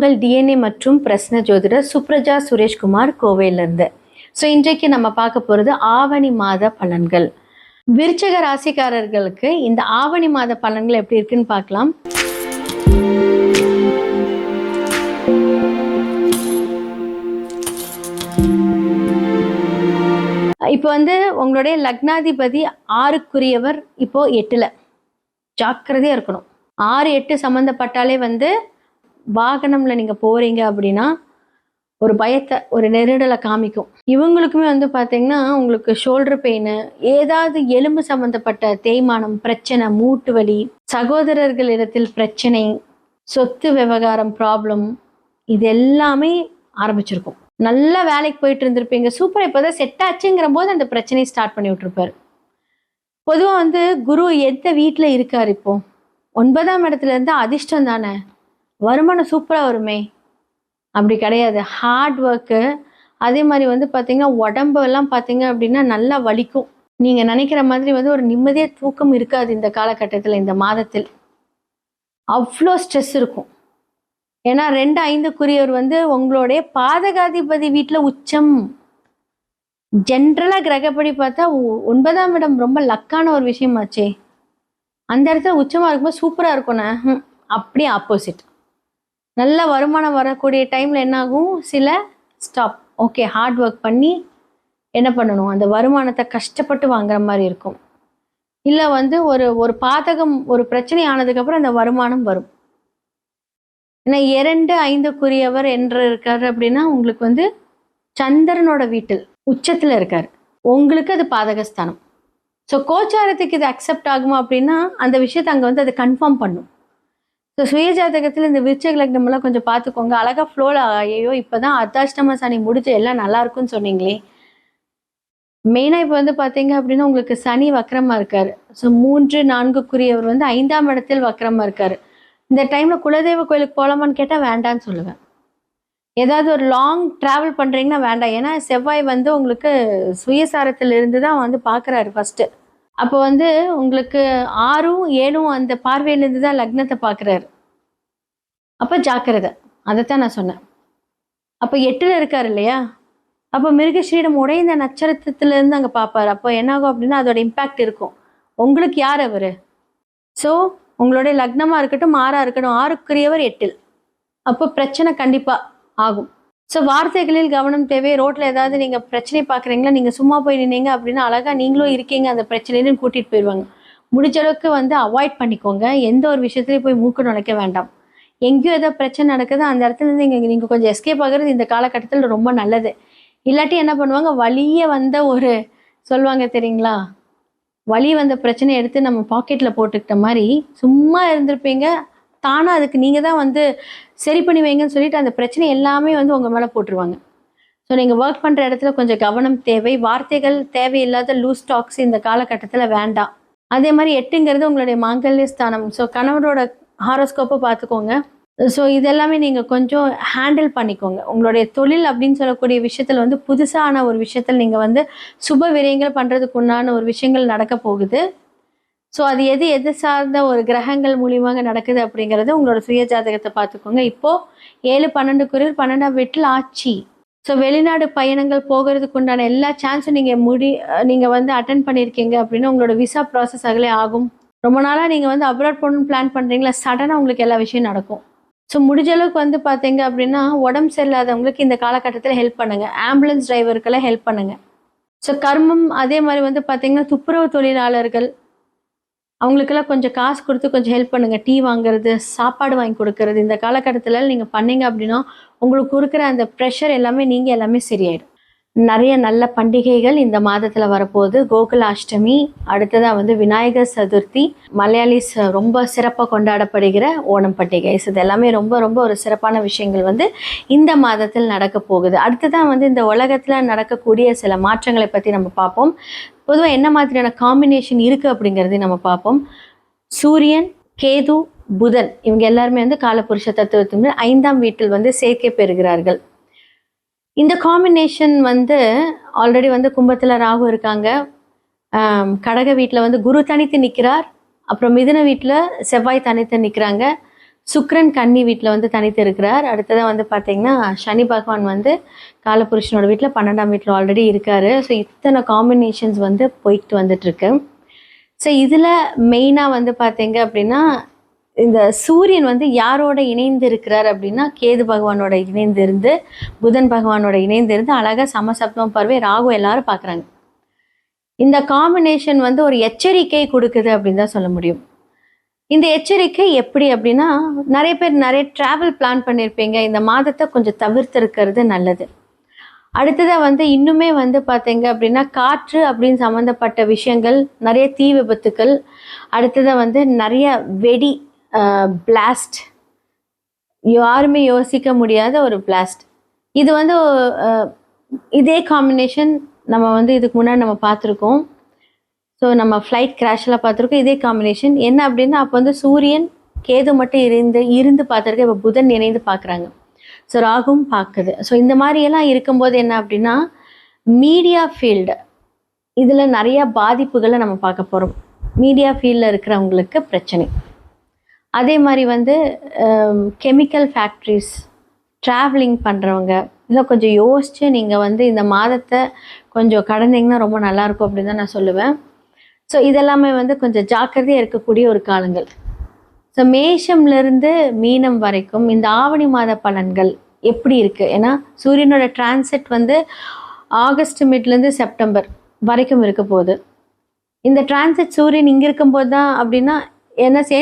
உங்கள் டிஎன்ஏ மற்றும் பிரஸ்ன ஜோதிடர் சுப்ரஜா சுரேஷ்குமார் கோவையிலிருந்து. ஸோ இன்றைக்கு நம்ம பார்க்க போகிறது ஆவணி மாத பலன்கள். விருச்சிக ராசிக்காரர்களுக்கு இந்த ஆவணி மாத பலன்கள் எப்படி இருக்குன்னு பார்க்கலாம். இப்போ உங்களுடைய லக்னாதிபதி 6க்குரியவர் இப்போ 8ல். ஜாக்கிரதையாக இருக்கணும். 6-8 சம்மந்தப்பட்டாலே வாகனம்ல நீங்க போறீங்க அப்படின்னா ஒரு பயத்தை, ஒரு நெருடலை காமிக்கும். இவங்களுக்குமே பார்த்தீங்கன்னா உங்களுக்கு ஷோல்டர் பெயின், ஏதாவது எலும்பு சம்பந்தப்பட்ட தேய்மானம், பிரச்சனை, மூட்டு வலி, சகோதரர்களிடத்தில் பிரச்சனை, சொத்து விவகாரம் ப்ராப்ளம், இது எல்லாமே ஆரம்பிச்சிருக்கும். நல்ல வேலைக்கு போயிட்டு இருந்திருப்பீங்க, சூப்பர் இப்போதான் செட் ஆச்சுங்கிற போது அந்த பிரச்சனையை ஸ்டார்ட் பண்ணி விட்டுருப்பாரு. பொதுவாக குரு எந்த வீட்டில் இருக்கார், இப்போ 9ஆம் இடத்துல இருந்து அதிர்ஷ்டம் தானே, வருமானம் சூப்பராக வருமே. அப்படி கிடையாது. ஹார்ட் ஒர்க்கு, அதே மாதிரி பார்த்தீங்கன்னா உடம்பெல்லாம் பார்த்தீங்க அப்படின்னா நல்லா வலிக்கும். நீங்கள் நினைக்கிற மாதிரி ஒரு நிம்மதியே தூக்கம் இருக்காது இந்த காலகட்டத்தில். இந்த மாதத்தில் அவ்வளோ ஸ்ட்ரெஸ் இருக்கும். ஏன்னா 2-5க்குரியவர் உங்களுடைய பாதகாதிபதி வீட்டில் உச்சம். ஜென்ரலாக கிரகப்படி பார்த்தா 9ஆம் இடம் ரொம்ப லக்கான ஒரு விஷயமாச்சே. அந்த இடத்துல உச்சமாக இருக்கும்போது சூப்பராக இருக்கும்ண்ணே. அப்படியே ஆப்போசிட். நல்ல வருமானம் வரக்கூடிய டைமில் என்னாகும், சில ஸ்டாப். ஓகே, ஹார்ட் ஒர்க் பண்ணி என்ன பண்ணணும், அந்த வருமானத்தை கஷ்டப்பட்டு வாங்குற மாதிரி இருக்கும். இல்லை ஒரு ஒரு பாதகம், ஒரு பிரச்சனை ஆனதுக்கப்புறம் அந்த வருமானம் வரும். ஏன்னா 2-5க்குரியவர் என்று இருக்காரு அப்படின்னா உங்களுக்கு சந்திரனோட வீட்டில் உச்சத்தில் இருக்கார். உங்களுக்கு அது பாதகஸ்தானம். ஸோ கோச்சாரத்துக்கு இது அக்செப்ட் ஆகுமா அப்படின்னா அந்த விஷயத்தை அங்கே அதை கன்ஃபார்ம் பண்ணும். ஸோ சுயஜாதகத்தில் இந்த விருச்சிக லக்னமெல்லாம் கொஞ்சம் பார்த்துக்கோங்க. அழகாக ஃப்ளோவில், ஐயோ இப்போ தான் அர்த்தாஷ்டம சனி முடிச்சு எல்லாம் நல்லா இருக்குன்னு சொன்னீங்களே. மெயினாக இப்போ பார்த்தீங்க அப்படின்னா உங்களுக்கு சனி வக்கரமாக இருக்கார். ஸோ 3-4க்குரியவர் 5ஆம் இடத்தில் வக்கரமாக இருக்கார். இந்த டைமில் குலதெய்வ கோயிலுக்கு போகலாமான்னு கேட்டால் வேண்டான்னு சொல்லுவேன். ஏதாவது ஒரு லாங் ட்ராவல் பண்ணுறீங்கன்னா வேண்டாம். ஏன்னா செவ்வாய் உங்களுக்கு சுயசாரத்தில் இருந்து தான் பார்க்குறாரு ஃபஸ்ட்டு. அப்போ உங்களுக்கு 6-7 அந்த பார்வையிலேருந்து தான் லக்னத்தை பார்க்குறாரு. அப்போ ஜாக்கிரதை, அதைத்தான் நான் சொன்னேன். அப்போ 8ல் இருக்கார் இல்லையா, அப்போ மிருகஸ்ரீடம் உடைந்த நட்சத்திரத்துலேருந்து அங்கே பார்ப்பார். அப்போ என்னாகும் அப்படின்னா அதோட இம்பேக்ட் இருக்கும். உங்களுக்கு யார் அவர்? ஸோ உங்களுடைய லக்னமாக இருக்கட்டும், 6ஆக இருக்கட்டும், 6க்குரியவர் 8ல். அப்போ பிரச்சனை கண்டிப்பாக ஆகும். ஸோ வார்த்தைகளில் கவனம் தேவை. ரோட்டில் ஏதாவது நீங்கள் பிரச்சனை பார்க்குறீங்களா, நீங்கள் சும்மா போய் நின்னீங்க அப்படின்னா அழகாக நீங்களும் இருக்கீங்க அந்த பிரச்சனைன்னு கூட்டிகிட்டு போயிடுவாங்க. முடிஞ்ச அளவுக்கு அவாய்ட் பண்ணிக்கோங்க. எந்த ஒரு விஷயத்துலையும் போய் மூக்கு நுழைக்க வேண்டாம். எங்கேயோ ஏதோ பிரச்சனை நடக்குது, அந்த இடத்துலேருந்து நீங்கள் கொஞ்சம் எஸ்கேப் ஆகிறது இந்த காலகட்டத்தில் ரொம்ப நல்லது. இல்லாட்டி என்ன பண்ணுவாங்க, வலியே ஒரு சொல்லுவாங்க தெரியுங்களா, வலி வந்த பிரச்சனையை எடுத்து நம்ம பாக்கெட்டில் போட்டுக்கிட்ட மாதிரி சும்மா இருந்திருப்பீங்க. தானாக அதுக்கு நீங்கள் தான் சரி பண்ணி வைங்கன்னு சொல்லிட்டு அந்த பிரச்சனை எல்லாமே உங்கள் மேலே போட்டுருவாங்க. ஸோ நீங்கள் ஒர்க் பண்ணுற இடத்துல கொஞ்சம் கவனம் தேவை. வார்த்தைகள் தேவையில்லாத லூஸ் டாக்ஸ் இந்த காலகட்டத்தில் வேண்டாம். அதே மாதிரி 8ங்கிறது உங்களுடைய மாங்கல்ய ஸ்தானம். ஸோ கணவரோட ஹாரோஸ்கோப்பை பார்த்துக்கோங்க. ஸோ இதெல்லாமே நீங்கள் கொஞ்சம் ஹேண்டில் பண்ணிக்கோங்க. உங்களுடைய தொழில் அப்படின்னு சொல்லக்கூடிய விஷயத்தில் புதுசான ஒரு விஷயத்தில் நீங்கள் சுப விரயங்கள் பண்ணுறதுக்கு உண்டான ஒரு விஷயங்கள் நடக்க போகுது. ஸோ அது எது சார்ந்த ஒரு கிரகங்கள் மூலியமாக நடக்குது அப்படிங்கிறது உங்களோட சுய ஜாதகத்தை பார்த்துக்கோங்க. இப்போது 7-12க்குரியவர் 12ஆம் வீட்டில் ஆட்சி. ஸோ வெளிநாடு பயணங்கள் போகிறதுக்கு உண்டான எல்லா சான்ஸும் நீங்கள் அட்டென்ட் பண்ணியிருக்கீங்க அப்படின்னா உங்களோட விசா ப்ராசஸ் ஆகலே ஆகும். ரொம்ப நாளாக நீங்கள் அப்ராட் போகணும்னு பிளான் பண்ணுறீங்களா, சடனாக உங்களுக்கு எல்லா விஷயம் நடக்கும். ஸோ முடிஞ்ச அளவுக்கு பார்த்தீங்க அப்படின்னா உடம்பு சரியில்லாதவங்களுக்கு இந்த காலகட்டத்தில் ஹெல்ப் பண்ணுங்கள். ஆம்புலன்ஸ் டிரைவருக்கெல்லாம் ஹெல்ப் பண்ணுங்கள். ஸோ கர்மம், அதே மாதிரி பார்த்தீங்கன்னா துப்புரவு தொழிலாளர்கள், அவங்களுக்கெல்லாம் கொஞ்சம் காசு கொடுத்து கொஞ்சம் ஹெல்ப் பண்ணுங்கள். டீ வாங்குறது, சாப்பாடு வாங்கி கொடுக்கறது, இந்த காலகட்டத்தில் நீங்கள் பண்ணீங்க அப்படின்னா உங்களுக்கு இருக்கிற அந்த ப்ரெஷர் எல்லாமே சரியாயிடும். நிறைய நல்ல பண்டிகைகள் இந்த மாதத்தில் வரப்போகுது. கோகுலாஷ்டமி, அடுத்ததாக விநாயகர் சதுர்த்தி, மலையாளிஸ் ரொம்ப சிறப்பாக கொண்டாடப்படுகிற ஓணம் பண்டிகை. இது எல்லாமே ரொம்ப ரொம்ப ஒரு சிறப்பான விஷயங்கள் இந்த மாதத்தில் நடக்க போகுது. அடுத்ததான் இந்த உலகத்தில் நடக்கக்கூடிய சில மாற்றங்களை பற்றி நம்ம பார்ப்போம். பொதுவாக என்ன மாதிரியான காம்பினேஷன் இருக்குது அப்படிங்கிறதையும் நம்ம பார்ப்போம். சூரியன், கேது, புதன் இவங்க எல்லாருமே காலபுருஷ தத்துவத்தின் 5ஆம் வீட்டில் சேர்க்கை பெறுகிறார்கள். இந்த காம்பினேஷன் ஆல்ரெடி கும்பத்தில் ராகு இருக்காங்க. கடக வீட்டில் குரு தனித்து நிற்கிறார். அப்புறம் மிதுன வீட்டில் செவ்வாய் தனித்து நிற்கிறாங்க. சுக்கிரன் கன்னி வீட்டில் வந்து தனித்து இருக்கிறார். அடுத்ததாக வந்து பார்த்தீங்கன்னா சனி பகவான் வந்து காலபுருஷனோட வீட்டில் 12ஆம் வீட்டில் ஆல்ரெடி இருக்காரு. ஸோ இத்தனை காம்பினேஷன்ஸ் வந்து போயிட்டு வந்துட்டுருக்கு. ஸோ இதில் மெயினாக வந்து பார்த்தீங்க அப்படின்னா இந்த சூரியன் வந்து யாரோட இணைந்து இருக்கிறார் அப்படின்னா கேது பகவானோட இணைந்து இருந்து, புதன் பகவானோட இணைந்து இருந்து அழகாக சமசப்தம பார்வை ராகு எல்லாரும் பார்க்குறாங்க. இந்த காம்பினேஷன் வந்து ஒரு எச்சரிக்கை கொடுக்குது அப்படின்னு தான் சொல்ல முடியும். இந்த எச்சரிக்கை எப்படி அப்படின்னா, நிறைய பேர் நிறைய ட்ராவல் பிளான் பண்ணியிருப்பீங்க. இந்த மாதத்தை கொஞ்சம் தவிர்த்திருக்கிறது நல்லது. அடுத்ததாக வந்து இன்னுமே வந்து பார்த்தீங்க அப்படின்னா காற்று அப்படின்னு சம்மந்தப்பட்ட விஷயங்கள், நிறைய தீ விபத்துக்கள், அடுத்ததாக வந்து நிறைய வெடி பிளாஸ்ட், யாருமே யோசிக்க முடியாத ஒரு பிளாஸ்ட். இது வந்து இதே காம்பினேஷன் நம்ம வந்து இதுக்கு முன்னாடி நம்ம பார்த்துருக்கோம். ஸோ நம்ம ஃப்ளைட் கிராஷெலாம் பார்த்துருக்கோம். இதே காம்பினேஷன் என்ன அப்படின்னா, அப்போ வந்து சூரியன் கேது மட்டும் இருந்து பார்த்துருக்கு. இப்போ புதன் இணைந்து பார்க்குறாங்க. ஸோ ராகும் பார்க்குது. ஸோ இந்த மாதிரியெல்லாம் இருக்கும்போது என்ன அப்படின்னா, மீடியா ஃபீல்டு இதில் நிறைய பாதிப்புகளை நம்ம பார்க்க போகிறோம். மீடியா ஃபீல்டில் இருக்கிறவங்களுக்கு பிரச்சனை. அதே மாதிரி வந்து கெமிக்கல் ஃபேக்ட்ரிஸ், ட்ராவலிங் பண்ணுறவங்க இதெல்லாம் கொஞ்சம் யோசித்து நீங்கள் வந்து இந்த மாதத்தை கொஞ்சம் கடந்தீங்கன்னா ரொம்ப நல்லாயிருக்கும் அப்படின்னு தான் நான் சொல்லுவேன். ஸோ இதெல்லாமே வந்து கொஞ்சம் ஜாக்கிரதையாக இருக்கக்கூடிய ஒரு காலங்கள். ஸோ மேஷம்லேருந்து மீனம் வரைக்கும் இந்த ஆவணி மாத பலன்கள் எப்படி இருக்குது? ஏன்னா சூரியனோட டிரான்சிட் வந்து ஆகஸ்ட் மிட்லேருந்து செப்டம்பர் வரைக்கும் இருக்க போகுது. இந்த டிரான்சிட் சூரியன் இங்கே இருக்கும்போது தான் அப்படின்னா என்ன